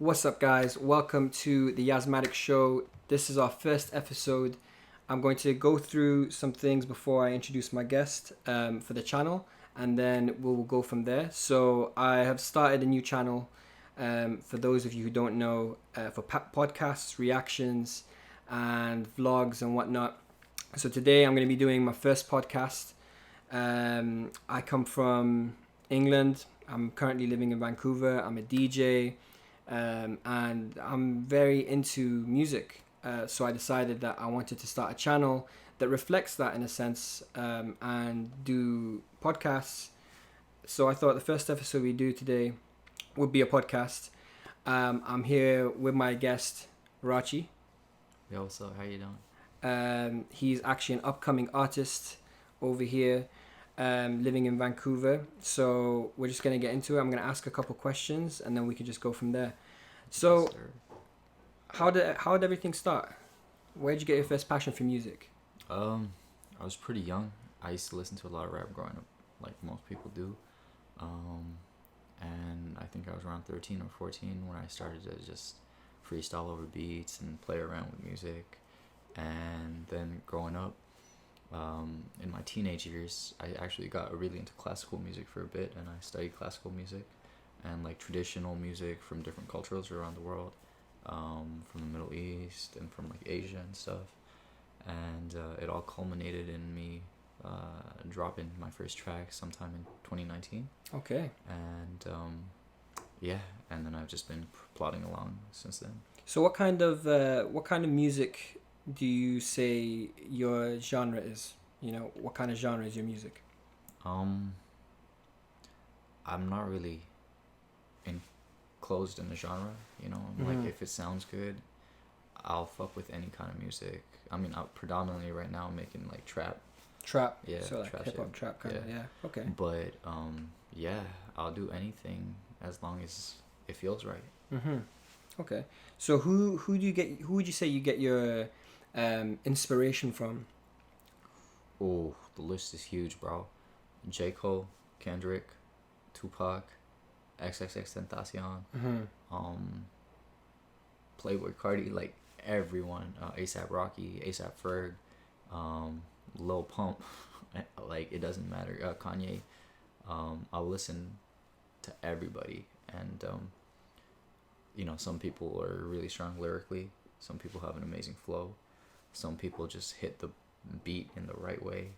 What's up, guys? Welcome to the Yazmatic show. This is our first episode. I'm going to go through some things before I introduce my guest for the channel, and then we'll go from there. So I have started a new channel. For those of you who don't know, for podcasts, reactions, and vlogs and whatnot. So today I'm going to be doing my first podcast. I come from England. I'm currently living in Vancouver. I'm a DJ, and I'm very into music. So I decided that I wanted to start a channel that reflects that in a sense, and do podcasts. So I thought the first episode we do today would be a podcast. I'm here with my guest, Rachi. Yo, what's up? How you doing? He's actually an upcoming artist over here, living in Vancouver. So we're just gonna get into it. I'm gonna ask a couple questions, and then we can just go from there. So, Yes, sir. how did everything start? Where did you get your first passion for music? I was pretty young. I used to listen to a lot of rap growing up, like most people do. And I think I was around 13 or 14 when I started to just freestyle over beats and play around with music. And then growing up, in my teenage years, I actually got really into classical music for a bit, and I studied classical music and like traditional music from different cultures around the world, from the Middle East and from like Asia and stuff. And it all culminated in me dropping my first track sometime in 2019. Okay. And yeah, and then I've just been plodding along since then. So what kind of music do you say your genre is? You know, what kind of genre is your music? I'm not really enclosed in the genre, you know. Like, if it sounds good, I'll fuck with any kind of music. I mean, predominantly right now I'm making like trap. Trap. Yeah, So like trap hip hop shit. trap kind of. Yeah. Okay. But yeah, I'll do anything as long as it feels right. Okay. So who would you say you get your inspiration from? Oh, the list is huge, bro. J. Cole, Kendrick, Tupac, XXXTentacion, Playboy Cardi, like everyone. ASAP Rocky, ASAP Ferg, Lil Pump. Like, it doesn't matter. Kanye. I'll listen to everybody, and you know, some people are really strong lyrically. Some people have an amazing flow. Some people just hit the beat in the right way.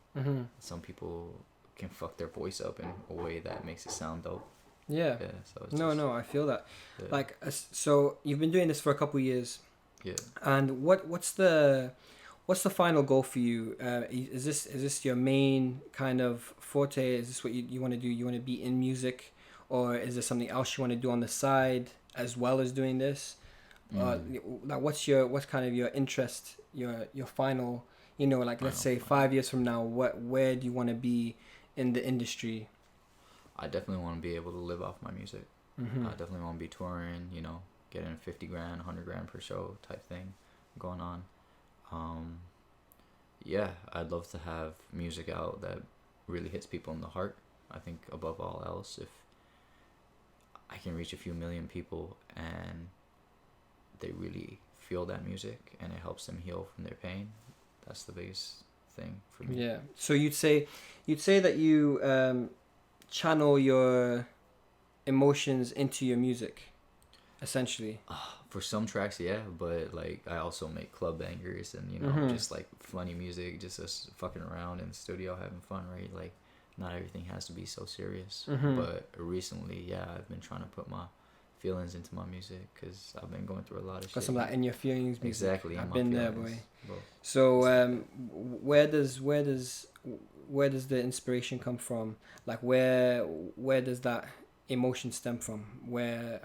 Some people can fuck their voice up in a way that makes it sound dope. Yeah. Yeah. So it's No, I feel that. Yeah. Like, so you've been doing this for a couple years, Yeah. and what's the final goal for you? Is this your main kind of forte? Is this what you want to do? You want to be in music, or is there something else you want to do on the side as well as doing this? Like, what's kind of your interest, your final, you know, like, let's say 5 years from now, where do you want to be in the industry? I definitely want to be able to live off my music. I definitely want to be touring, you know, getting 50 grand, 100 grand per show type thing going on. Yeah, I'd love to have music out that really hits people in the heart. I think above all else, if I can reach a few million people and they really feel that music and it helps them heal from their pain, that's the biggest thing for me. Yeah. So you'd say that you channel your emotions into your music, essentially. For some tracks, yeah, but like I also make club bangers and, you know, just like funny music, just us fucking around in the studio having fun, right? Like, not everything has to be so serious. But recently, yeah, I've been trying to put my feelings into my music because I've been going through a lot of shit. Got some of that in your feelings music. Exactly. I've been there, boy. Both. So where does the inspiration come from? Like, where does that emotion stem from? Where,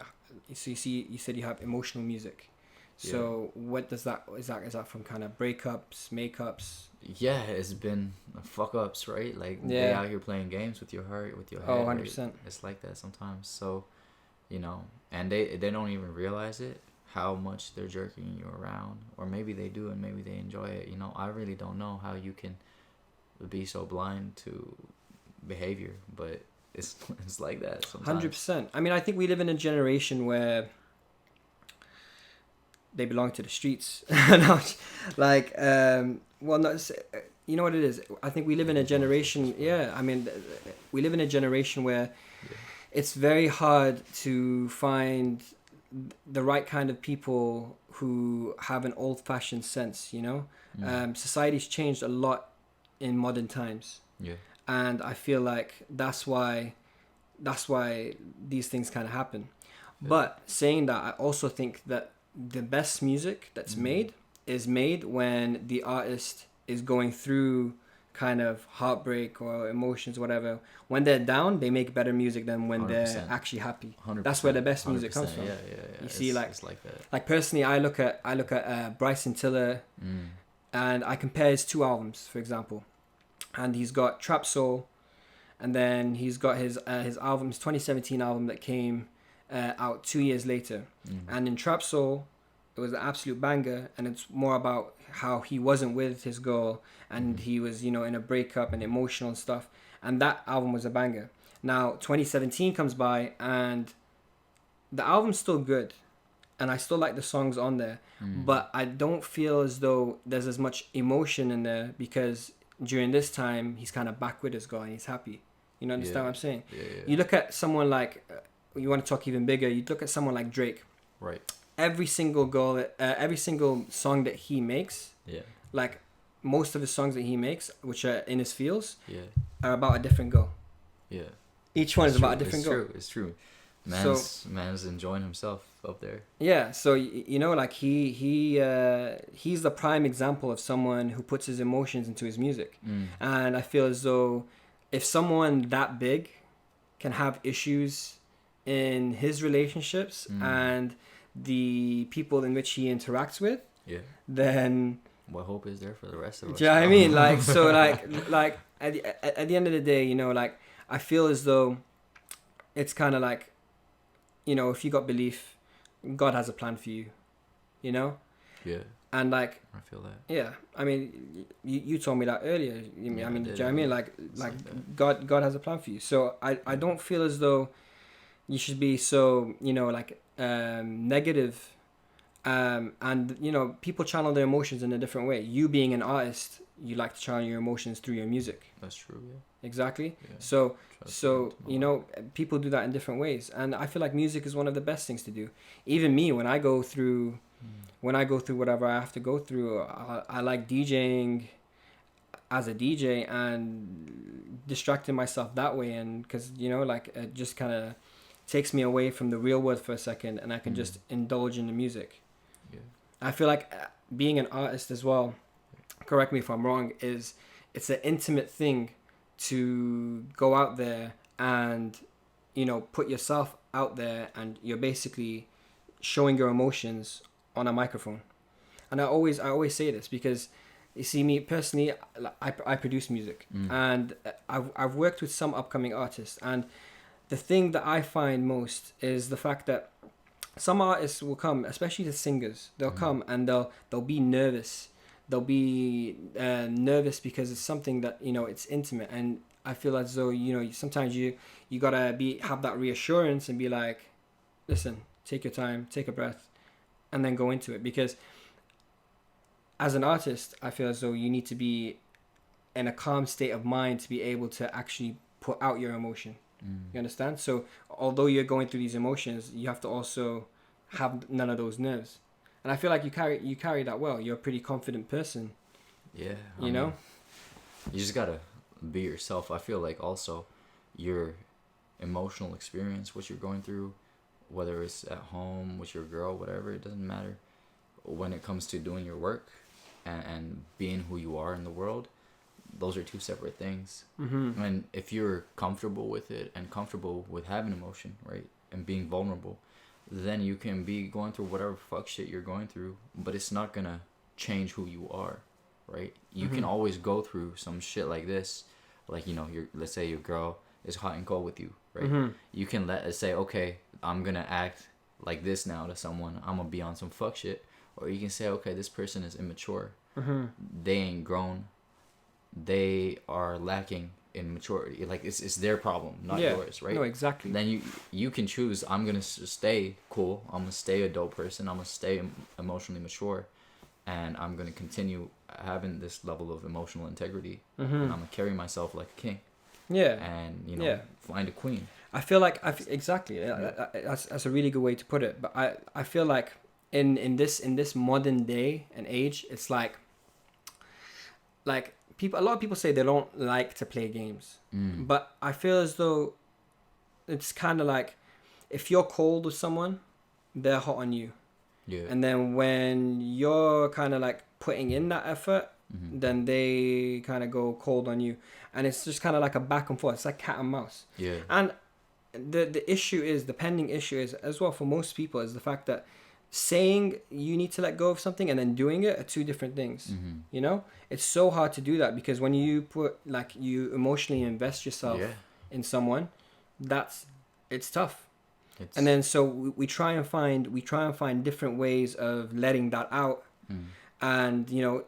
so you said you have emotional music. So what does that, is that from kind of breakups, makeups? Yeah, it's been fuck ups, right? Like, they out here playing games with your heart, with your head. Oh, 100%. Right? It's like that sometimes. So, you know, and they don't even realize it, how much they're jerking you around, or maybe they do and maybe they enjoy it. You know, I really don't know how you can be so blind to behavior, but it's like that sometimes. 100%. I mean, I think we live in a generation where they belong to the streets. No, like, well, not, you know what it is? I think we live in a generation, yeah, I mean, we live in a generation where Yeah. it's very hard to find the right kind of people who have an old-fashioned sense, you know? Society's changed a lot in modern times. Yeah. And I feel like that's why these things kind of happen. But saying that, I also think that the best music that's made is made when the artist is going through kind of heartbreak or emotions, whatever. When they're down, they make better music than when they're 100%. actually happy. 100%. That's where the best music comes 100%. from. Yeah. You see, it's like that. like personally, I look at Bryson Tiller, and I compare his two albums, for example. And he's got Trap Soul, and then he's got his 2017 album that came out 2 years later. And in Trap Soul, it was an absolute banger, and it's more about how he wasn't with his girl, and he was, you know, in a breakup and emotional and stuff. And that album was a banger. Now 2017 comes by, and the album's still good, and I still like the songs on there, but I don't feel as though there's as much emotion in there, because during this time he's kind of back with his girl and he's happy. You know, understand what I'm saying? Yeah. You look at someone like, you want to talk even bigger, you look at someone like Drake. Right. Every single song that he makes, like most of the songs that he makes, which are in his feels, are about a different girl. Yeah. Each one is about a different girl. It's true. Man's enjoying himself up there. Yeah, so you know, like he's the prime example of someone who puts his emotions into his music. And I feel as though if someone that big can have issues in his relationships and the people in which he interacts with, then what hope is there for the rest of us? Do you know what I mean? Like, so like at the end of the day, you know, like I feel as though it's kind of like, you know, if you got belief, God has a plan for you, you know? Yeah. And like, I feel that. Yeah, I mean, you told me that earlier. I mean, do you know what I mean? Like God has a plan for you. So I don't feel as though you should be so, you know, like negative. And you know, people channel their emotions in a different way. You being an artist, you like to channel your emotions through your music. That's true. Yeah. Exactly. Yeah. So you know, people do that in different ways, and I feel like music is one of the best things to do. Even me, when I go through whatever I have to go through, I like DJing as a DJ and distracting myself that way, and because, you know, like it just kind of takes me away from the real world for a second, and I can just indulge in the music. Yeah. I feel like being an artist as well, correct me if I'm wrong, it's an intimate thing to go out there and, you know, put yourself out there, and you're basically showing your emotions on a microphone. And I always say this because, you see, me personally, I produce music, and I've worked with some upcoming artists, and the thing that I find most is the fact that some artists will come, especially the singers, they'll come and they'll be nervous. They'll be nervous because it's something that, you know, it's intimate, and I feel as though, you know, sometimes you gotta have that reassurance and be like, listen, take your time, take a breath, and then go into it. Because as an artist, I feel as though you need to be in a calm state of mind to be able to actually put out your emotion. You understand? So although you're going through these emotions, you have to also have none of those nerves. And I feel like you carry that well. You're a pretty confident person. Yeah. You know? You just gotta be yourself. I feel like also your emotional experience, what you're going through, whether it's at home with your girl, whatever, it doesn't matter. When it comes to doing your work and being who you are in the world, those are two separate things. And if you're comfortable with it and comfortable with having emotion, right, and being vulnerable, then you can be going through whatever fuck shit you're going through, but it's not gonna change who you are, right? You can always go through some shit like this, like, you know, let's say your girl is hot and cold with you, right? You can let it say, okay, I'm gonna act like this now to someone, I'm gonna be on some fuck shit. Or you can say, okay, this person is immature, they ain't grown, they are lacking in maturity. Like it's their problem, not yours, right? No, exactly. Then you can choose. I'm gonna stay cool. I'm gonna stay a dope person. I'm gonna stay emotionally mature, and I'm gonna continue having this level of emotional integrity. And I'm gonna carry myself like a king. Yeah. And you know, find a queen. I feel like exactly. That's a really good way to put it. But I feel like in this modern day and age, it's like people. A lot of people say they don't like to play games, but I feel as though it's kind of like if you're cold with someone, they're hot on you. Yeah. And then when you're kind of like putting in that effort, then they kind of go cold on you, and it's just kind of like a back and forth. It's like cat and mouse. Yeah. And the issue is, the pending issue is as well for most people, is the fact that saying you need to let go of something and then doing it are two different things. You know, it's so hard to do that because when you put like you emotionally invest yourself in someone, it's tough. And then so we try and find different ways of letting that out. And you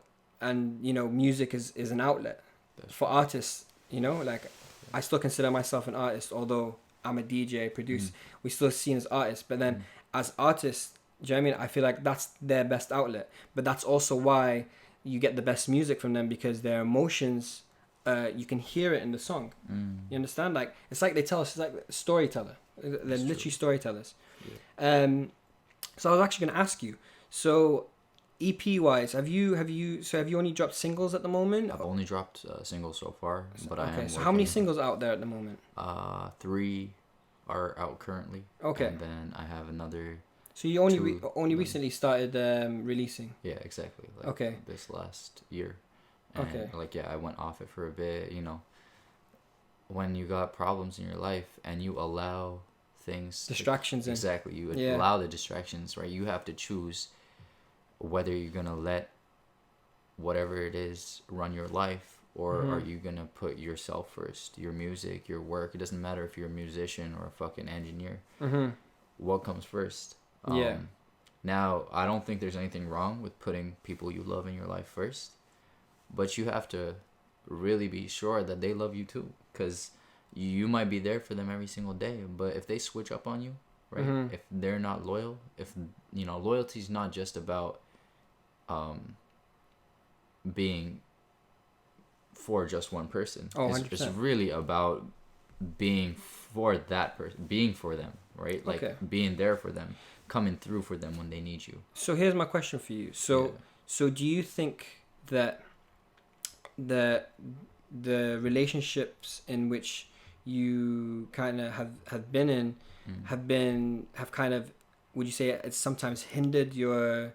know music is an outlet for artists. You know, like I still consider myself an artist, although I'm a DJ, produce. We still seen as artists, but then as artists, do you know what I mean? I feel like that's their best outlet, but that's also why you get the best music from them, because their emotions, you can hear it in the song. You understand? Like it's like they tell us, it's like storyteller. They're literally storytellers. So I was actually going to ask you, so EP wise, have you only dropped singles at the moment? I've only dropped singles so far, but I am. So how many singles out there at the moment? 3 are out currently. Okay. And then I have another. So you only recently started releasing. Yeah, exactly. Like okay. This last year. And okay. Like I went off it for a bit. You know, when you got problems in your life and you allow things. Distractions. Exactly. You allow the distractions, right? You have to choose whether you're gonna let whatever it is run your life, or are you gonna put yourself first, your music, your work. It doesn't matter if you're a musician or a fucking engineer. What comes first? Now I don't think there's anything wrong with putting people you love in your life first, but you have to really be sure that they love you too, because you might be there for them every single day, but if they switch up on you, right? If they're not loyal, if you know, loyalty is not just about being for just one person. It's really about being for that person, being for them, right? Like being there for them, coming through for them when they need you. So here's my question for you. So do you think that the relationships in which you kind of have been in have kind of, would you say it's sometimes hindered your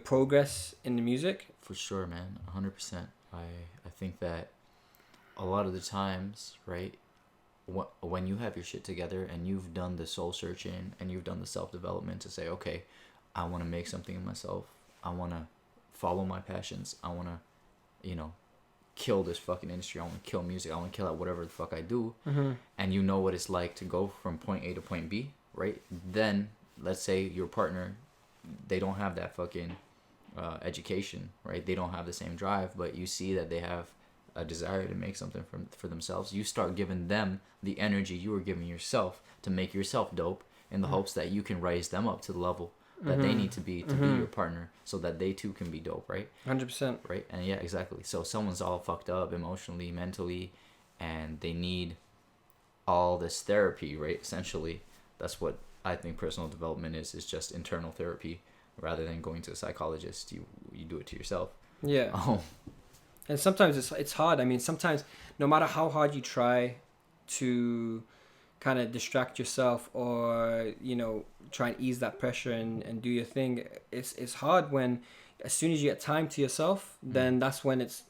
progress in the music? For sure, man. 100%. I think that a lot of the times, right, when you have your shit together and you've done the soul searching and you've done the self-development to say, okay, I want to make something of myself, I want to follow my passions, I want to, you know, kill this fucking industry, I want to kill music, I want to kill out whatever the fuck I do, and you know what it's like to go from point A to point B, right? Then let's say your partner, they don't have that fucking education, right? They don't have the same drive, but you see that they have a desire to make something for themselves. You start giving them the energy you were giving yourself to make yourself dope, in the hopes that you can raise them up to the level that they need to be your partner, so that they too can be dope, right? 100%. Right? And yeah, exactly. So someone's all fucked up emotionally, mentally, and they need all this therapy, right? Essentially, that's what I think personal development is just internal therapy, rather than going to a psychologist. You do it to yourself. Yeah. And sometimes it's hard. I mean, sometimes no matter how hard you try to kind of distract yourself, or you know, try and ease that pressure and do your thing, it's hard when, as soon as you get time to yourself, then that's when it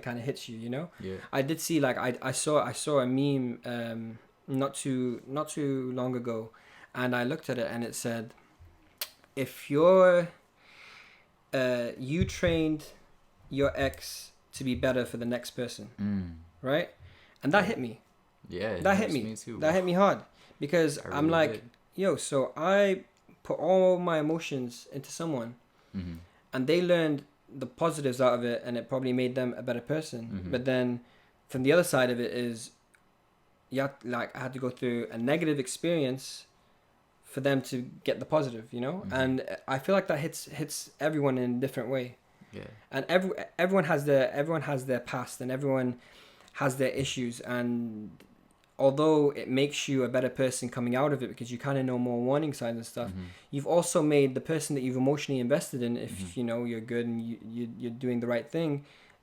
kind of hits you, you know. I did see, like, I saw a meme not too long ago, and I looked at it and it said, if you trained your ex to be better for the next person, right? And that hit me. Yeah, that hit me too. That hit me hard, because I'm like, yo, so I put all my emotions into someone, and they learned the positives out of it, and it probably made them a better person. But then from the other side of it is, like I had to go through a negative experience for them to get the positive, you know. Mm-hmm. And I feel like that hits everyone in a different way. Yeah. And everyone has their past, and everyone has their issues, and although it makes you a better person coming out of it because you kind of know more warning signs and stuff, Mm-hmm. you've also made the person that you've emotionally invested in, if Mm-hmm. you know you're good and you're doing the right thing,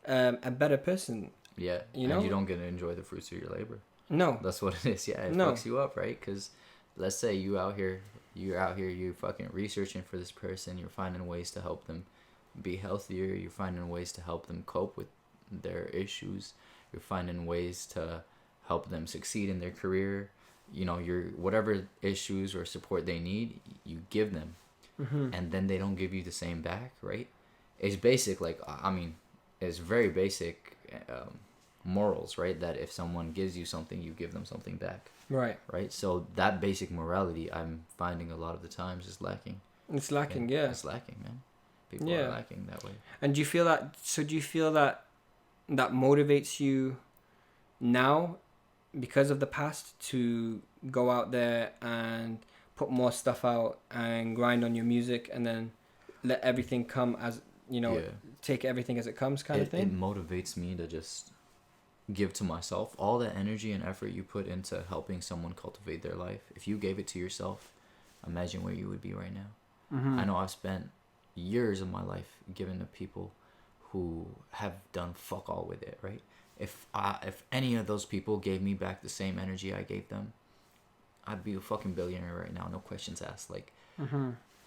a better person. Yeah. You And know? you don't get to enjoy the fruits of your labor. No. That's what it is. Yeah, it No. fucks you up, right? Because let's say you're out here, you fucking researching for this person. You're finding ways to help them be healthier. You're finding ways to help them cope with their issues. You're finding ways to help them succeed in their career. You know, whatever issues or support they need, you give them, and then they don't give you the same back, right? It's basic, like, I mean, it's very basic morals, right? That if someone gives you something, you give them something back. Right. So that basic morality, I'm finding a lot of the times is lacking. It's lacking. Yeah. It's lacking, man. People are lacking that way. And do you feel that? So do you feel that motivates you now because of the past to go out there and put more stuff out and grind on your music and then let everything come as, you know, take everything as it comes kind of thing? It motivates me to just give to myself all the energy and effort you put into helping someone cultivate their life. If you gave it to yourself, imagine where you would be right now. I know I've spent years of my life giving to people who have done fuck all with it, right? If any of those people gave me back the same energy I gave them, I'd be a fucking billionaire right now. No questions asked. Like,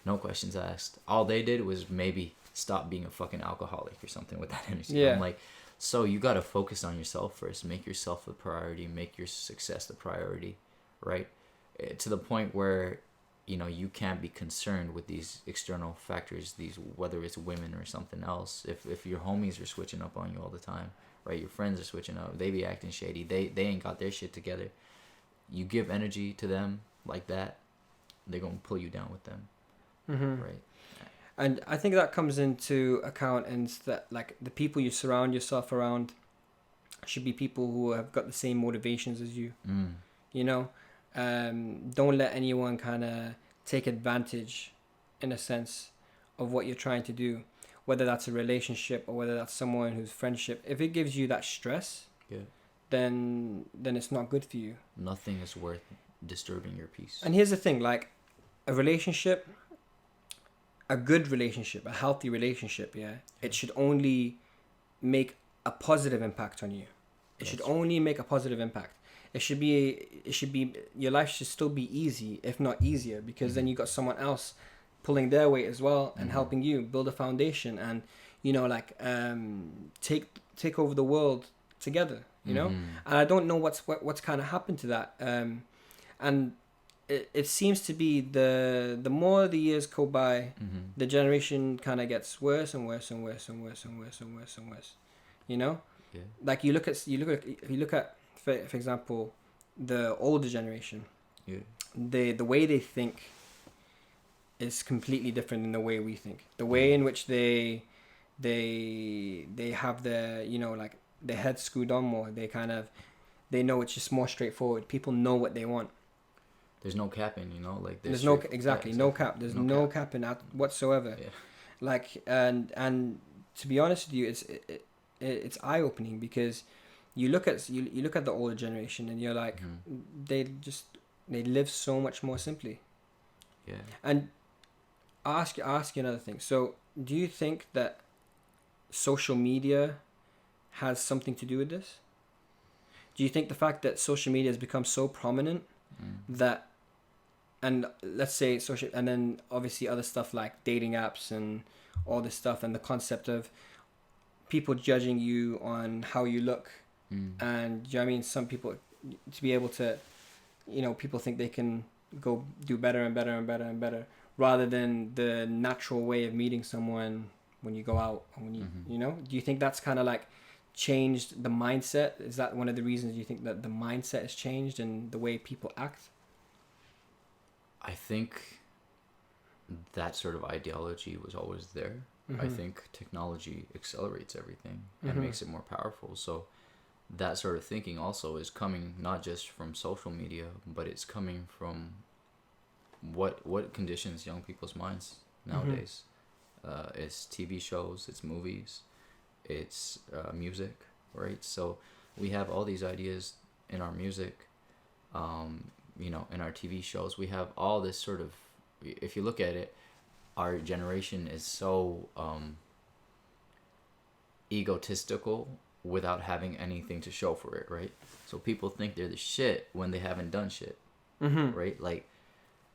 no questions asked. All they did was maybe stop being a fucking alcoholic or something with that energy. Yeah. I'm like, so you got to focus on yourself first. Make yourself the priority. Make your success the priority, right? To the point where, you know, you can't be concerned with these external factors, whether it's women or something else. If your homies are switching up on you all the time, right? Your friends are switching up. They be acting shady. They ain't got their shit together. You give energy to them like that, they're going to pull you down with them, right? And I think that comes into account, and that like the people you surround yourself around should be people who have got the same motivations as you. You know, don't let anyone kind of take advantage, in a sense, of what you're trying to do, whether that's a relationship or whether that's someone who's friendship. If it gives you that stress, then it's not good for you. Nothing is worth disturbing your peace. And here's the thing, like a relationship, a good relationship, a healthy relationship, it should only make a positive impact on you. It should only make a positive impact. It should be your life should still be easy, if not easier, because then you got someone else pulling their weight as well and helping you build a foundation, and you know, like take over the world together, you know. And I don't know what's kind of happened to that, and it seems to be the more the years go by, the generation kind of gets worse and worse and worse and worse and worse and worse and worse, you know. Like you look at for example the older generation, the way they think is completely different than the way we think. The way in which they have their, you know, like their heads screwed on more. They know it's just more straightforward. People know what they want. There's no capping, you know, like there's no no cap. There's no capping whatsoever. Like and to be honest with you, it's eye opening, because you look at the older generation and you're like, they live so much more simply. And I'll ask you another thing. So do you think that social media has something to do with this? Do you think the fact that social media has become so prominent that, and let's say social, and then obviously other stuff like dating apps and all this stuff, and the concept of people judging you on how you look, and you know what I mean, some people, to be able to, you know, people think they can go do better and better and better and better, rather than the natural way of meeting someone when you go out, or when you you know, do you think that's kind of like changed the mindset? Is that one of the reasons you think that the mindset has changed and the way people act? I think that sort of ideology was always there. I think technology accelerates everything and makes it more powerful. So that sort of thinking also is coming not just from social media, but it's coming from what conditions young people's minds nowadays. It's TV shows, it's movies, it's music, right? So we have all these ideas in our music, in our TV shows. We have all this sort of, if you look at it, our generation is so egotistical without having anything to show for it, right? So people think they're the shit when they haven't done shit, right? Like,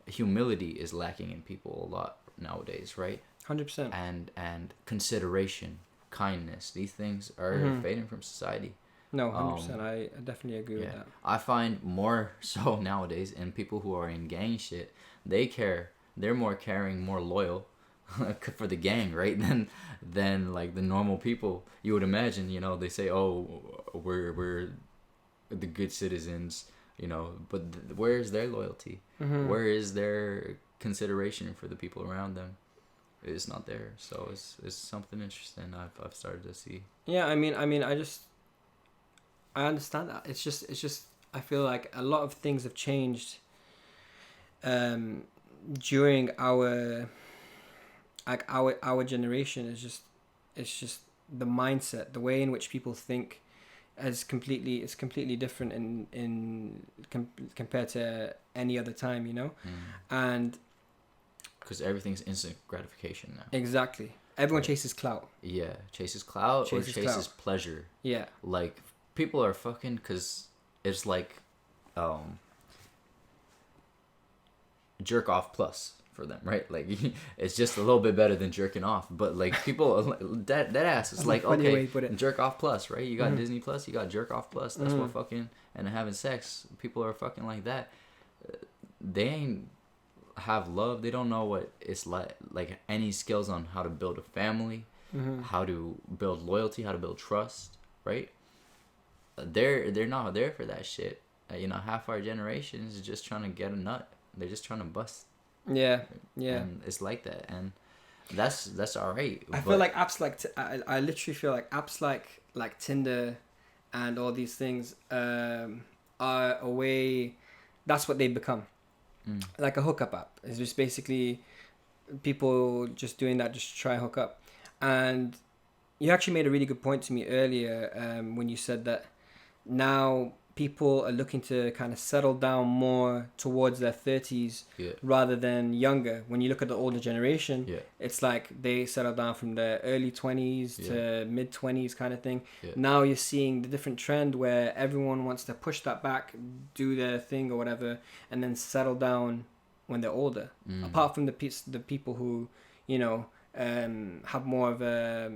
humility is lacking in people a lot nowadays, right? 100%. And consideration, kindness, these things are fading from society. No, 100%. I definitely agree with that. I find more so nowadays in people who are in gang shit, they're more caring, more loyal for the gang, right? Than like the normal people you would imagine. They say, oh, we're the good citizens, but where is their loyalty? Where is their consideration for the people around them? It's not there. So it's something interesting I've started to see. Yeah, I mean, I understand that. It's just I feel like a lot of things have changed during our generation. It's just the mindset, the way in which people think is completely different compared to any other time, and because everything's instant gratification now. Exactly. Everyone chases clout. Yeah, chases clout or chases pleasure. Yeah. Like, people are fucking, because it's like jerk off plus for them, right? Like, it's just a little bit better than jerking off, but like, people that ass is like, okay, jerk off plus, right? You got Disney Plus, you got jerk off plus. That's what fucking, and having sex, people are fucking like that. They ain't have love. They don't know what it's like any skills on how to build a family, how to build loyalty, how to build trust, right? They're not there for that shit. Half our generation is just trying to get a nut. They're just trying to bust. Yeah. And it's like that, and that's all right. I feel like apps like I literally feel like apps like Tinder and all these things are a way. That's what they've become. Like a hookup app. It's just basically people just doing that just to try and hook up. And you actually made a really good point to me earlier when you said that now people are looking to kind of settle down more towards their 30s rather than younger. When you look at the older generation, it's like they settle down from their early 20s to mid 20s kind of thing. Now you're seeing the different trend where everyone wants to push that back, do their thing or whatever, and then settle down when they're older. Apart from the people who, have more of a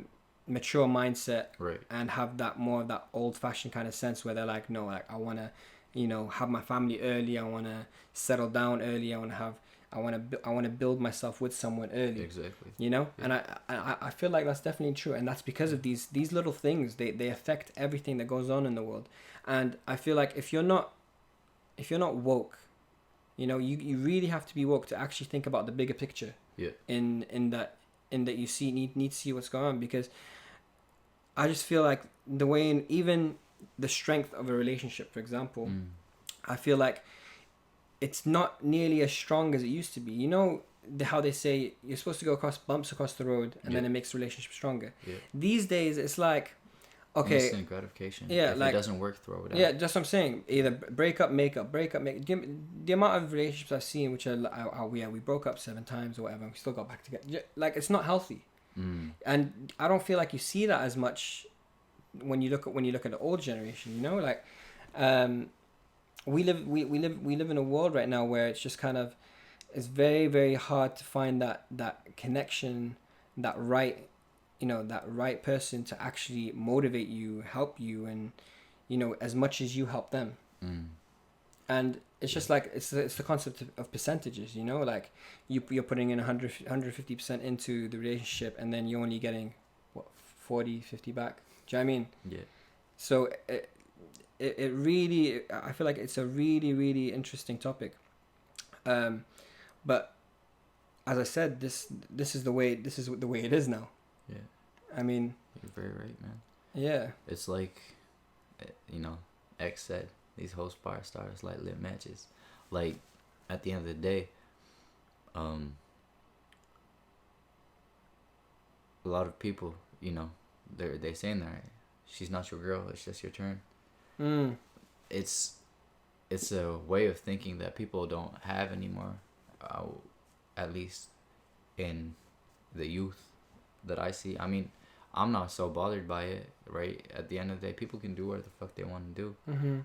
mature mindset, right, and have that more of that old-fashioned kind of sense where they're like, no, like I want to have my family early, I want to settle down early, I want to build myself with someone early, exactly, and I feel like that's definitely true, and that's because of these little things. They affect everything that goes on in the world. And I feel like if you're not woke, you really have to be woke to actually think about the bigger picture, in that you need to see what's going on. Because I just feel like the way even the strength of a relationship, for example, I feel like it's not nearly as strong as it used to be. How they say you're supposed to go across bumps across the road, and then it makes the relationship stronger. These days it's like, okay, instant gratification. If it doesn't work, throw it out. Yeah, that's what I'm saying. Either break up, make up. The amount of relationships I've seen which are we broke up 7 times or whatever, and we still got back together. Like, it's not healthy. And I don't feel like you see that as much when you look at the old generation. Like, we live in a world right now where it's just kind of, it's very, very hard to find that connection, that right person to actually motivate you, help you, and as much as you help them. And it's just like it's the concept of percentages. Like you're putting in 150% into the relationship, and then you're only getting 40-50 back. Do you know what I mean? Yeah. So it really, I feel like it's a really, really interesting topic. But as I said, this is the way it is now. Yeah. I mean, you're very right, man. Yeah. It's like you know, X said, these host fire stars like lit matches. Like, at the end of the day, a lot of people, you know, they saying that she's not your girl, it's just your turn. It's a way of thinking that people don't have anymore, at least in the youth that I see. I mean, I'm not so bothered by it, right? At the end of the day, people can do whatever the fuck they want to do.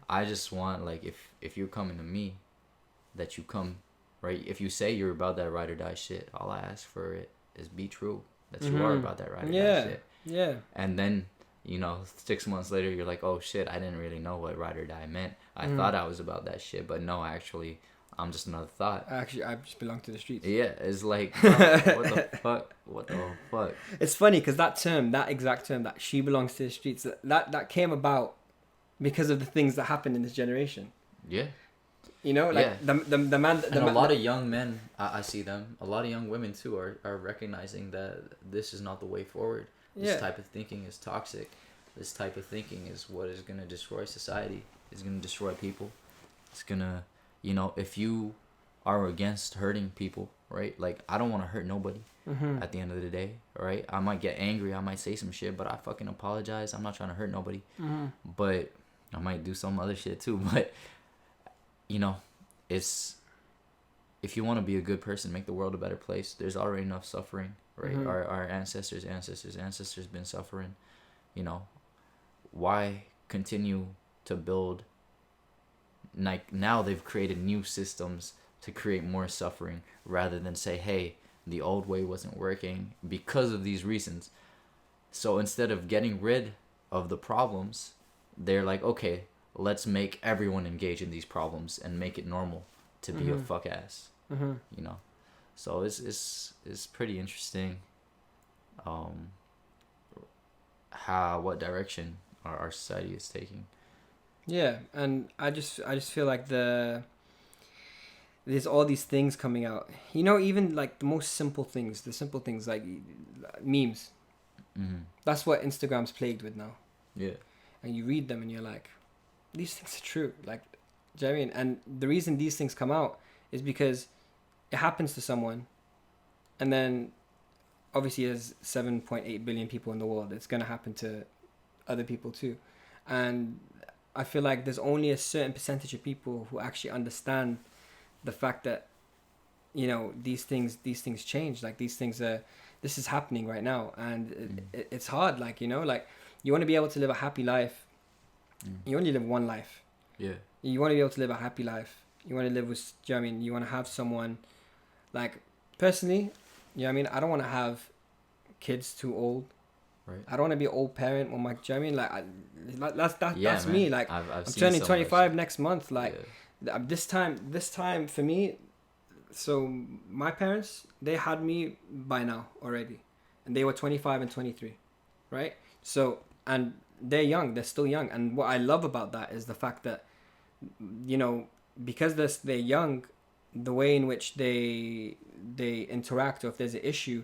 I just want, like, if you're coming to me, that you come, right? If you say you're about that ride or die shit, all I ask for it is be true, that you are about that ride or die shit. Yeah. And then, you know, 6 months later, you're like, oh shit, I didn't really know what ride or die meant. I thought I was about that shit, but no, actually, I'm just another thought. Actually, I just belong to the streets. Yeah, it's like, what the fuck? It's funny because that exact term, that she belongs to the streets, that came about because of the things that happened in this generation. Yeah. You know, like the man. And a lot of young men, I see them. A lot of young women too are recognizing that this is not the way forward. This type of thinking is toxic. This type of thinking is what is gonna destroy society. It's gonna destroy people. It's gonna, you know, if you are against hurting people, right? Like, I don't want to hurt nobody. At the end of the day, right? I might get angry. I might say some shit, but I fucking apologize. I'm not trying to hurt nobody. But I might do some other shit too. But, you know, it's, if you want to be a good person, make the world a better place, there's already enough suffering, right? Our ancestors been suffering. You know, why continue to build? Like, now they've created new systems to create more suffering, rather than say, hey, the old way wasn't working because of these reasons. So instead of getting rid of the problems, they're like, okay, let's make everyone engage in these problems and make it normal to be a fuck ass. You know, so it's pretty interesting. What direction our society is taking. Yeah, and I just feel like there's all these things coming out. You know, even like the most simple things, like memes. That's what Instagram's plagued with now. Yeah. And you read them and you're like, these things are true. Like, do you know what I mean? And the reason these things come out is because it happens to someone, and then obviously there's 7.8 billion people in the world. It's going to happen to other people too. And I feel like there's only a certain percentage of people who actually understand the fact that, you know, these things change. Like, this is happening right now, and it's hard. Like, you know, like, you want to be able to live a happy life. You only live one life. Yeah. You want to be able to live a happy life. You want to live with, do you know what I mean? You want to have someone, like, personally, you know what I mean? I don't want to have kids too old. Right. I don't want to be an old parent when my, do you know what I mean? Like, that's man. Me. Like, I'm turning 25 next month. Like, this time for me, so my parents, they had me by now already, and they were 25 and 23, right? So, and they're young, they're still young, and what I love about that is the fact that, you know, because they're young, the way in which they interact, or if there's an issue,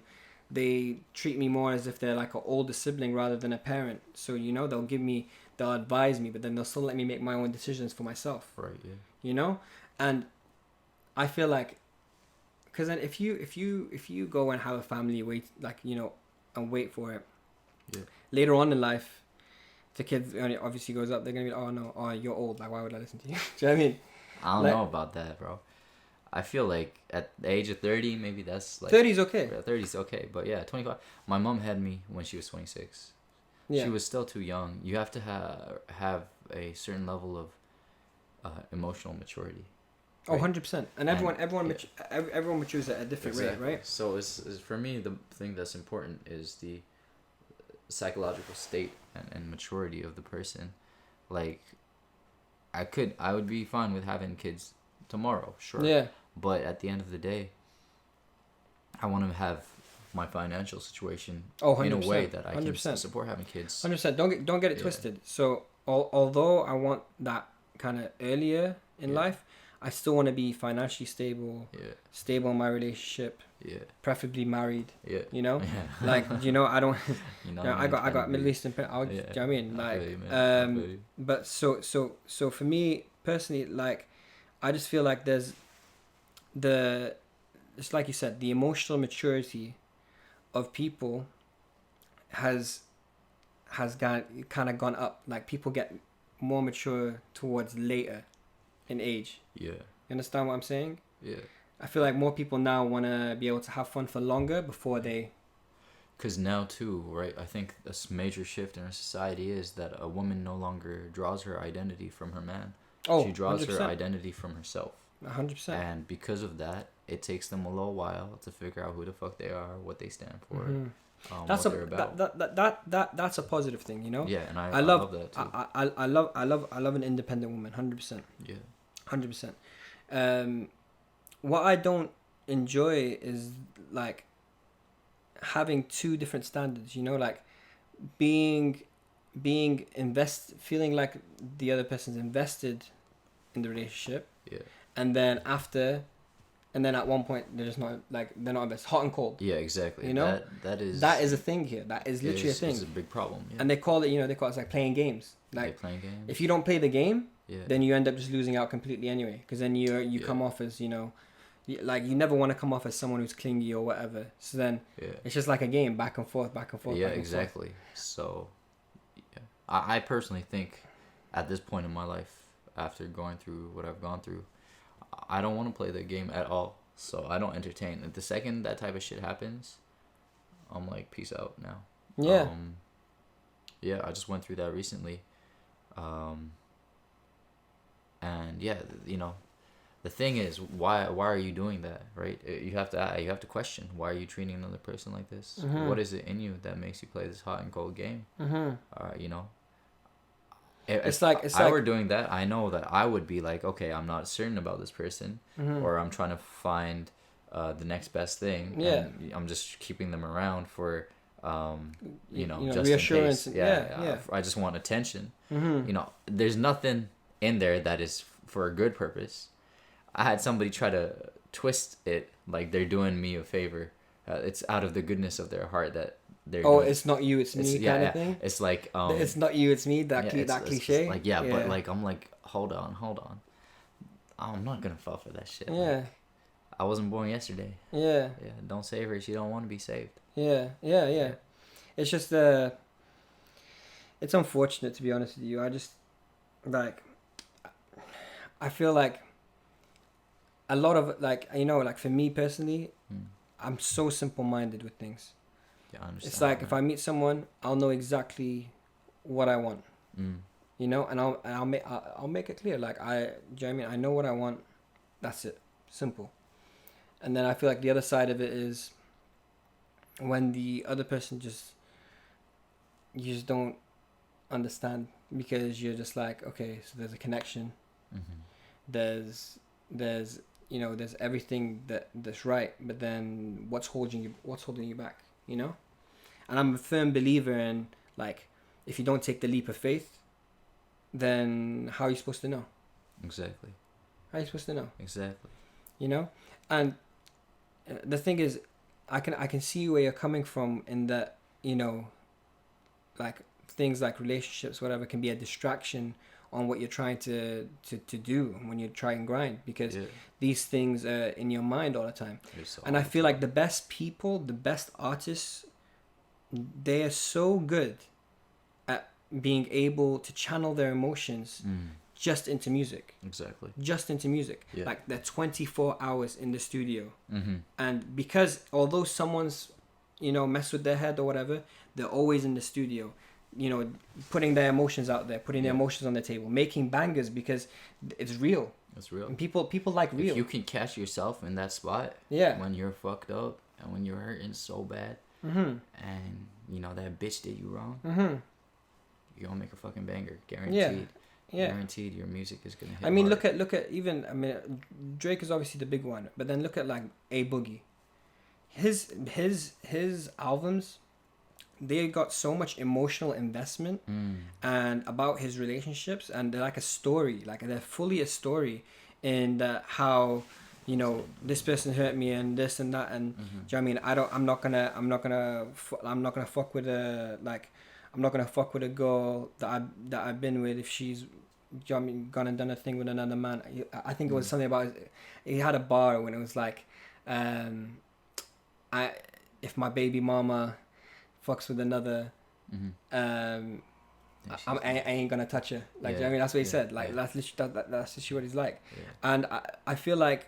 they treat me more as if they're like an older sibling rather than a parent. So, you know, they'll advise me, but then they'll still let me make my own decisions for myself. Right. Yeah. You know, and I feel like, because then if you go and have a family, wait, like, you know, and wait for it. Yeah. Later on in life, the kid obviously grows up, they're gonna be like, oh no, oh, you're old, like, why would I listen to you? Do you know what I mean? I don't know about that, bro. I feel like at the age of 30, maybe that's like 30's okay. 30's okay, but yeah, 25. My mom had me when she was 26. Yeah. She was still too young. You have to have a certain level of emotional maturity. Right? Oh, 100%. And everyone matures at a different rate, right? So it's for me, the thing that's important is the psychological state and maturity of the person. Like, I would be fine with having kids tomorrow, sure. Yeah. But at the end of the day, I want to have my financial situation in a way that I 100%. Can support having kids. 100%. Don't get it twisted. So although I want that kind of earlier in life, I still want to be financially stable, Yeah. stable in my relationship, Yeah. preferably married. Yeah. You know, Yeah. like I don't. You know, You know, what I got Middle be. Eastern. Do you know what I mean? I Like, feel you, man. I feel you. but so for me personally, like, I just feel like there's the, it's like you said, the emotional maturity of people has kind of gone up. Like, people get more mature towards later in age. Yeah. You understand what I'm saying? Yeah. I feel like more people now want to be able to have fun for longer before they. Because now too, right? I think a major shift in our society is that a woman no longer draws her identity from her man. Oh, She draws 100%. her identity from herself. 100%. And because of that, it takes them a little while to figure out who the fuck they are, what they stand for, That's what they're about. that's a positive thing, you know. Yeah, and I I love love that too. I love an independent woman, 100%. Yeah. 100%. What I don't enjoy is like having two different standards, you know, like being feeling like the other person's invested in the relationship, Yeah. and then at one point they're just not, like, they're not invested, hot and cold. Yeah, exactly. You know, that is a thing here. That is literally a thing. It's a big problem. Yeah. And they call it like playing games. Like, playing games. if you don't play the game, Yeah. then you end up just losing out completely anyway. Because then you come off as, you know, like, you never want to come off as someone who's clingy or whatever. So then it's just like a game, back and forth, back and forth. Yeah, back and exactly. So, yeah, I personally think at this point in my life, after going through what I've gone through, I don't want to play the game at all. So I don't entertain. The second that type of shit happens, I'm like, peace out now. Yeah. Yeah, I just went through that recently. And yeah, you know, the thing is, why are you doing that, right? You have to question, why are you treating another person like this? Mm-hmm. What is it in you that makes you play this hot and cold game? Mm-hmm. You know, It's if like I were doing that, I know that I would be like, okay, I'm not certain about this person, or I'm trying to find the next best thing. Yeah. And I'm just keeping them around for, you know, just reassurance. in case. Yeah. I just want attention. Mm-hmm. You know, there's nothing in there that is for a good purpose. I had somebody try to twist it like they're doing me a favor. It's out of the goodness of their heart that they're. Doing. It's not you, it's me, kind of thing. It's like it's not you, it's me. That cliche. It's like but like I'm like, hold on. I'm not gonna fall for that shit. Yeah. Like, I wasn't born yesterday. Yeah. Yeah. Don't save her. She don't want to be saved. Yeah. It's just it's unfortunate, to be honest with you. I just, like, I feel like a lot of, like, you know, like, for me personally, I'm so simple-minded with things. Yeah, I understand. It's like, if I meet someone, I'll know exactly what I want. You know, and I'll make it clear. Like, do you know what I mean? I know what I want. That's it. Simple. And then I feel like the other side of it is when the other person you just don't understand, because you're just like, okay, so there's a connection. There's you know, there's everything that's right, but then what's holding you back, you know? And I'm a firm believer in, like, if you don't take the leap of faith, then how are you supposed to know? Exactly. How are you supposed to know? Exactly. You know? And the thing is, I can see where you're coming from, in that, you know, like, things like relationships, whatever, can be a distraction on what you're trying to do when you try and grind, because these things are in your mind all the time. And I feel like the best people, the best artists, they are so good at being able to channel their emotions just into music. Exactly. Just into music. Yeah. Like, they're 24 hours in the studio. And because although someone's, you know, messed with their head or whatever, they're always in the studio, you know, putting their emotions out there, putting their emotions on the table, making bangers, because it's real. It's real. And people like real. If you can catch yourself in that spot, when you're fucked up and when you're hurting so bad, and you know that bitch did you wrong, you're gonna make a fucking banger, guaranteed. Yeah. Guaranteed, your music is gonna hit. I mean, hard. look at even, I mean, Drake is obviously the big one, but then look at, like, A Boogie. His albums, they got so much emotional investment and about his relationships, and they're like a story, like they're fully a story in that how, you know, this person hurt me and this and that, and do you know what I mean? I'm not gonna fuck with a like, I'm not gonna fuck with a girl that I've been with if she's, do you know what I mean, gone and done a thing with another man. I think it was something about, he had a bar when it was like, I if my baby mama fucks with another, I ain't gonna touch her. Like, do you know what I mean, that's what he said. Like, that's literally that's literally what he's like. And I feel like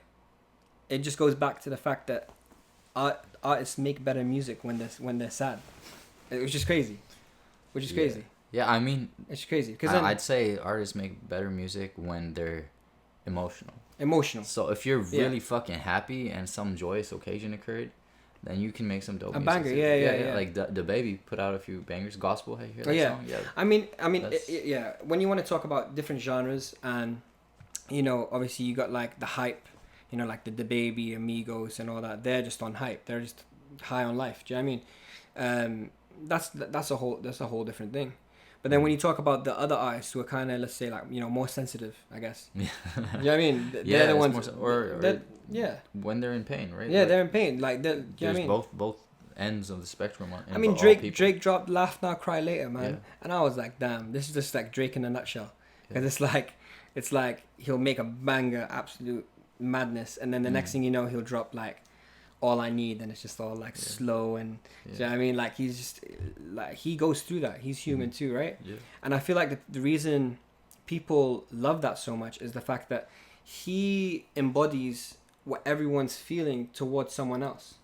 it just goes back to the fact that artists make better music when they're sad, which is crazy. Crazy. Yeah, I mean, it's crazy because I'd say artists make better music when they're emotional. So if you're really fucking happy and some joyous occasion occurred, then you can make some dope music. Banger, yeah. Like the Baby put out a few bangers. Gospel, hey, hear that song? Yeah. I mean, yeah. When you want to talk about different genres, and you know, obviously you got like the hype, you know, like the Baby, Amigos, and all that. They're just on hype. They're just high on life. Do you know what I mean? That's a whole different thing. But then when you talk about the other artists who are kind of, let's say, like, you know, more sensitive, I guess. Yeah. You know what I mean? They're the ones. When they're in pain, right? Yeah, like, they're in pain. Like, you know what I mean? both ends of the spectrum. I mean, Drake dropped "Laugh Now, Cry Later," man, and I was like, damn, this is just like Drake in a nutshell. Because it's like he'll make a banger, absolute madness, and then the next thing you know, he'll drop like "All I Need," and it's just all like slow and do you know what I mean? Like, he's just like, he goes through that. He's human too, right? Yeah. And I feel like the reason people love that so much is the fact that he embodies what everyone's feeling towards someone else.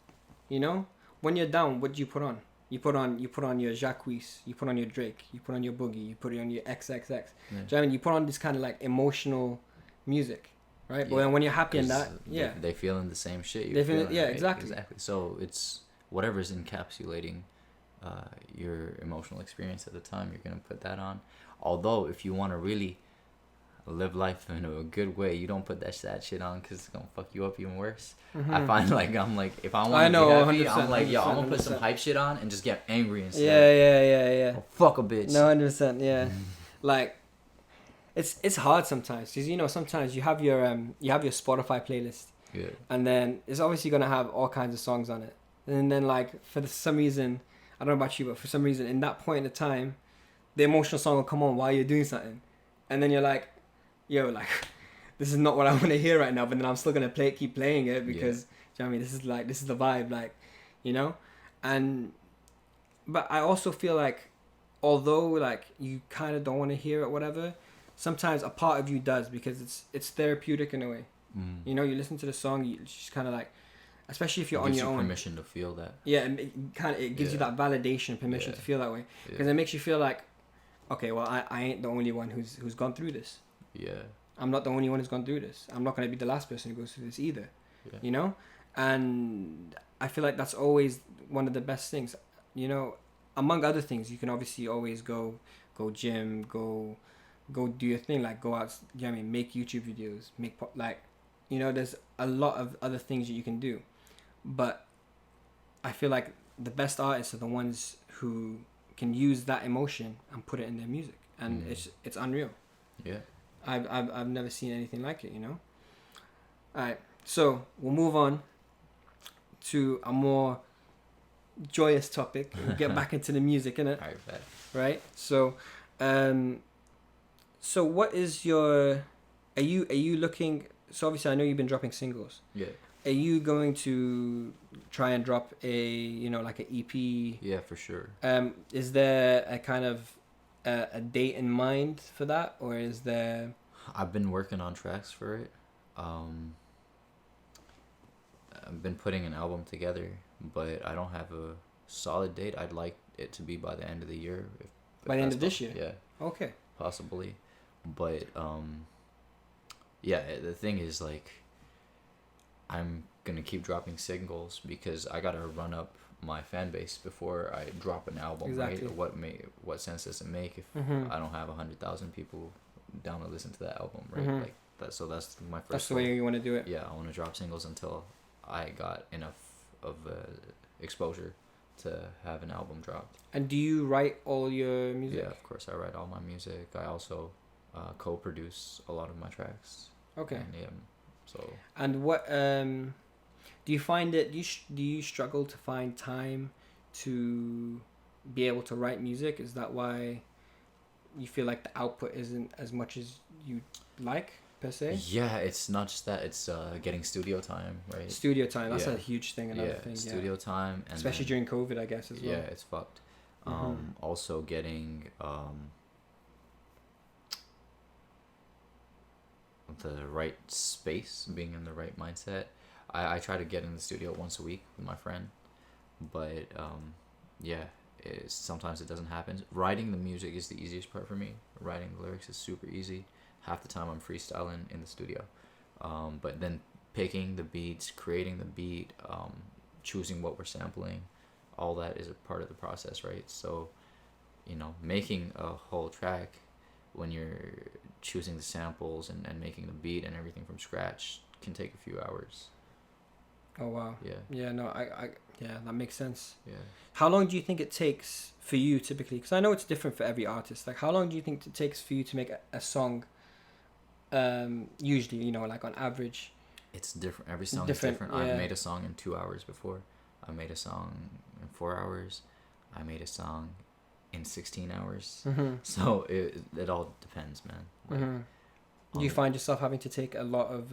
You know, when you're down, what do you put on? You put on your Jacques, you put on your Drake, you put on your Boogie, you put on your XXX. Do you know what I mean? You put on this kind of like emotional music. Right, but when you're happy in that, they feeling the same shit. They feel, exactly. So it's whatever's encapsulating your emotional experience at the time. You're gonna put that on. Although, if you want to really live life in a good way, you don't put that sad shit on because it's gonna fuck you up even worse. I find like if I want to be happy, I'm like, yo, I'm gonna put some hype shit on and just get angry instead. Yeah. Oh, fuck a bitch. No, 100%. Yeah, like. It's hard sometimes because, you know, sometimes you have your Spotify playlist, and then it's obviously gonna have all kinds of songs on it, and then like for some reason, I don't know about you, but for some reason in that point in the time, the emotional song will come on while you're doing something, and then you're like, yo, like this is not what I want to hear right now, but then I'm still gonna keep playing it because do you know what I mean, this is the vibe, like, you know, but I also feel like although like you kind of don't want to hear it, whatever. Sometimes a part of you does because it's therapeutic in a way. You know, you listen to the song, you just kind of like, especially if you're on your own. Permission to feel that. Yeah, and it gives you that validation, permission to feel that way, because it makes you feel like, okay, well, I ain't the only one who's gone through this. Yeah. I'm not the only one who's gone through this. I'm not gonna be the last person who goes through this either. Yeah. You know, and I feel like that's always one of the best things. You know, among other things, you can obviously always go gym, go do your thing, like go out, you know what I mean, make YouTube videos, like, you know, there's a lot of other things that you can do, but I feel like the best artists are the ones who can use that emotion and put it in their music, and it's unreal. Yeah, I've never seen anything like it, you know. All right, so we'll move on to a more joyous topic. We'll get back into the music, innit? All right, right. So what is your, are you looking, so obviously I know you've been dropping singles. Yeah. Are you going to try and drop a, you know, like an EP? Yeah, for sure. Is there a kind of a date in mind for that, or is there? I've been working on tracks for it. I've been putting an album together, but I don't have a solid date. I'd like it to be by the end of the year. By the end of this year? Yeah. Okay. Possibly. But yeah, the thing is, like, I'm gonna keep dropping singles because I gotta run up my fan base before I drop an album. Exactly. Right? What sense does it make if I don't have 100,000 people down to listen to that album, right? Like that. So that's my first. That's the way you want to do it. Yeah, I want to drop singles until I got enough of exposure to have an album dropped. And do you write all your music? Yeah, of course I write all my music. I also co-produce a lot of my tracks. Okay. And, yeah, so And what do you find it? Do you struggle to find time to be able to write music? Is that why you feel like the output isn't as much as you like per se? yeah, it's not just that, it's getting studio time, right? Studio time, that's Yeah. a huge thing. Another Yeah, thing, studio time, and especially then, during COVID, I guess as well. yeah, it's fucked. Also getting the right space, being in the right mindset. I try to get in the studio once a week with my friend, but yeah, sometimes it doesn't happen. Writing the music is the easiest part for me. Writing the lyrics is super easy. Half the time I'm freestyling in the studio, but then picking the beats, creating the beat, choosing what we're sampling, all that is a part of the process, right? So, making a whole track when you're choosing the samples and making the beat and everything from scratch can take a few hours. Oh wow. Yeah. Yeah. No. Yeah. That makes sense. Yeah. How long do you think it takes for you typically? Because I know it's different for every artist. Like, how long do you think it takes for you to make a song? Usually, like on average. It's different. Every song Different, is different. yeah. I've made a song in 2 hours before. I made a song in 4 hours. I made a song in 16 hours. Mm-hmm. So it all depends, man. Like, Mm-hmm. Do you find yourself having to take a lot of?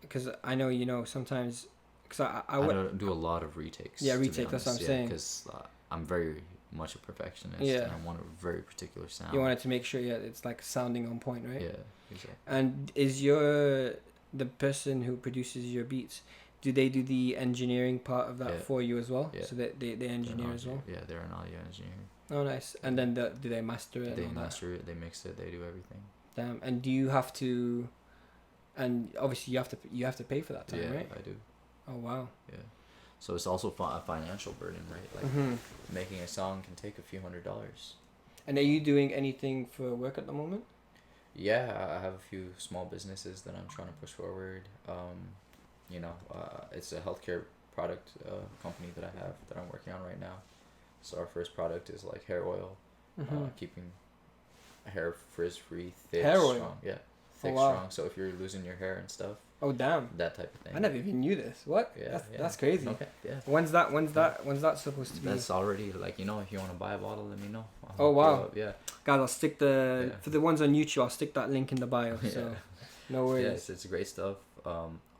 Because I know sometimes. Because I don't do a lot of retakes. Yeah, to be retake, that's what I'm honest. saying. Because I'm very much a perfectionist. Yeah. And I want a very particular sound. you wanted to make sure, it's like sounding on point, right? Yeah, exactly. And is the person who produces your beats? Do they do the engineering part of that Yeah. for you as well? Yeah. So that they engineer as well. Yeah, they're an audio engineer. Oh, nice. And then do they master it? They and all that? master it. They mix it. They do everything. Damn. And do you have to? And obviously you have to pay for that time, Yeah, right? I do. Oh wow. Yeah. So it's also a financial burden, right? Like Mm-hmm. making a song can take a few $100s. And are you doing anything for work at the moment? Yeah, I have a few small businesses that I'm trying to push forward. It's a healthcare product company that I have that I'm working on right now. So our first product is like hair oil, keeping hair frizz free, thick, Hair oil? strong. Yeah, thick, wow. strong. So if you're losing your hair and stuff, Oh damn. that type of thing. I never even knew this. What? Yeah, That's crazy. Okay, yeah. When's that supposed to be? That's already like, if you want to buy a bottle, let me know. I'll Oh, hook you wow. up, yeah. Guys, I'll stick for the ones on YouTube. I'll stick that link in the bio. So Yeah. no worries. Yeah, it's great stuff.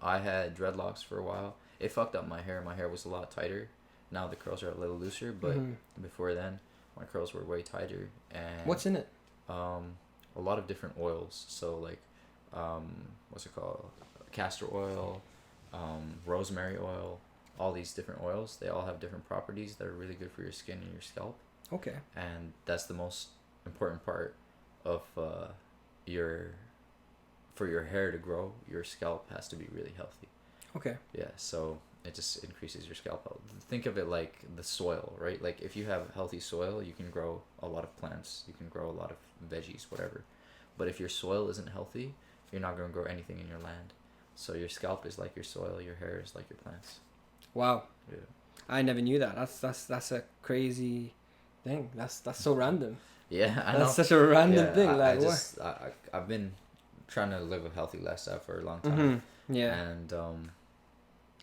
I had dreadlocks for a while. It fucked up my hair. My hair was a lot tighter. Now the curls are a little looser, but before then, my curls were way tighter. And What's in it? a lot of different oils. So like, what's it called? Castor oil, rosemary oil. All these different oils. They all have different properties that are really good for your skin and your scalp. Okay. And that's the most important part of for your hair to grow. Your scalp has to be really healthy. Okay. Yeah, so it just increases your scalp health. Think of it like the soil, right? Like if you have healthy soil, you can grow a lot of plants, you can grow a lot of veggies, whatever. But if your soil isn't healthy, you're not going to grow anything in your land. So your scalp is like your soil, your hair is like your plants. Wow. Yeah. I never knew that. That's a crazy thing. That's so random. Yeah, I know. That's such a random thing. Like I've been trying to live a healthy lifestyle for a long time. Mm-hmm. Yeah. And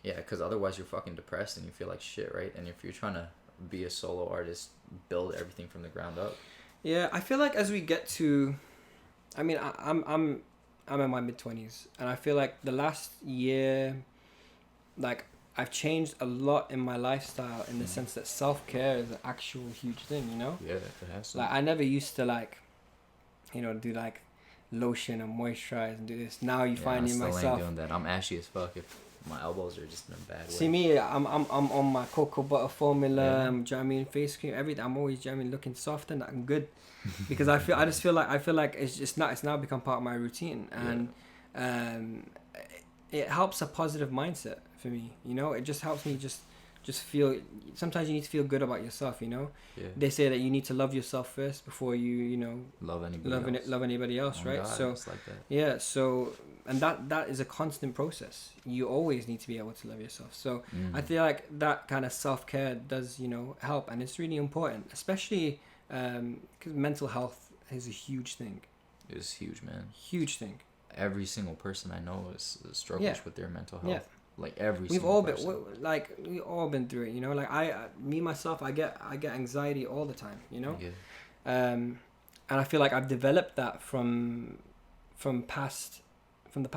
yeah, because otherwise you're fucking depressed and you feel like shit, right? And if you're trying to be a solo artist, build everything from the ground up. Yeah, I feel like as we get to, I mean, I'm in my mid-20s, and I feel like the last year, like I've changed a lot in my lifestyle in the sense that self-care is an actual huge thing, you know? Yeah, it has to. Like I never used to do like lotion and moisturize and do this. Now you find in myself. I ain't doing that. I'm ashy as fuck. If my elbows are just in a bad way. See me, I'm on my cocoa butter formula. Do you know what I mean? Face cream, everything. I'm always, do you know what I mean, looking soft and I'm good, because I just feel like it's now become part of my routine, and it helps a positive mindset for me. You know, it just helps me just feel. Sometimes you need to feel good about yourself. You know, they say that you need to love yourself first before you love anybody else. Right? God, so it's like that. yeah, so. And that is a constant process. You always need to be able to love yourself. So I feel like that kind of self-care does, help. And it's really important, especially because mental health is a huge thing. It's huge, man. Huge thing. every single person I know struggles Yeah. with their mental health. Yeah. Like every We've single all been person. we all been through it, you know. Like me myself, I get anxiety all the time, you know. Yeah. And I feel like I've developed that from the past. Like,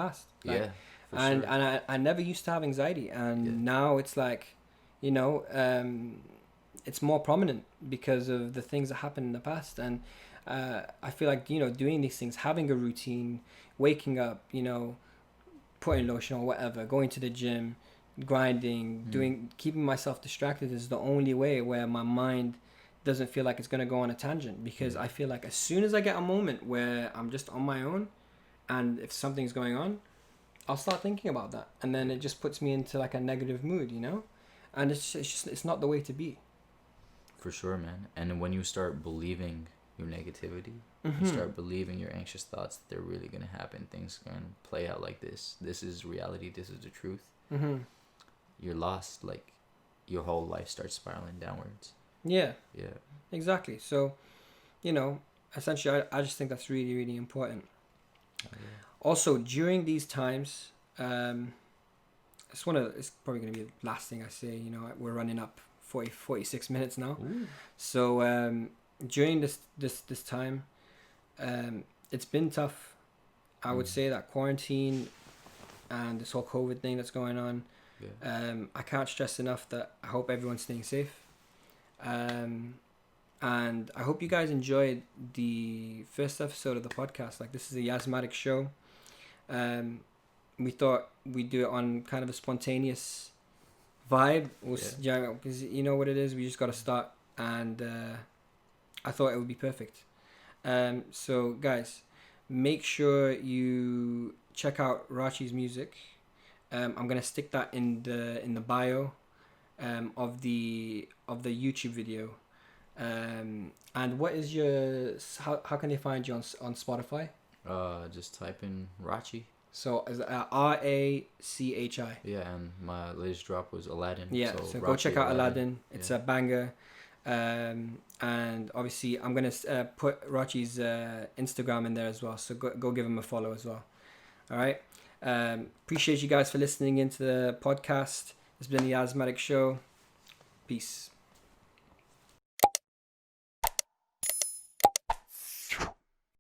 Yeah, for sure. and I never used to have anxiety, and Yeah. now it's like, you know, it's more prominent because of the things that happened in the past. And I feel like, you know, doing these things, having a routine, waking up, you know, putting lotion or whatever, going to the gym, grinding, keeping myself distracted is the only way where my mind doesn't feel like it's going to go on a tangent. Because I feel like as soon as I get a moment where I'm just on my own, and if something's going on, I'll start thinking about that, and then it just puts me into like a negative mood, you know. And it's not the way to be. For sure, man. And when you start believing your negativity, you start believing your anxious thoughts that they're really gonna happen, things are gonna play out like this. This is reality. This is the truth. You're lost. like your whole life starts spiraling downwards. Yeah. Yeah. Exactly. So, you know, essentially, I just think that's really, really important. Also, during these times, it's probably going to be the last thing I say. You know, we're running up 46 minutes now. Ooh. So, during this time, it's been tough. I would say that quarantine and this whole COVID thing that's going on, I can't stress enough that I hope everyone's staying safe. And I hope you guys enjoyed the first episode of the podcast. Like, this is a Yazmatic show. We thought we'd do it on kind of a spontaneous vibe. Because you know what it is, we just got to start. And I thought it would be perfect. So, guys, make sure you check out Rachi's music. I'm going to stick that in the bio of the YouTube video. And what is how can they find you on Spotify? Just type in Rachi. So is RACHI. Yeah, and my latest drop was Aladdin. Yeah, so go check out Aladdin. It's a banger. And obviously I'm gonna put Rachi's Instagram in there as well. So go give him a follow as well. All right. Appreciate you guys for listening into the podcast. It's been the Yazmatic Show. Peace.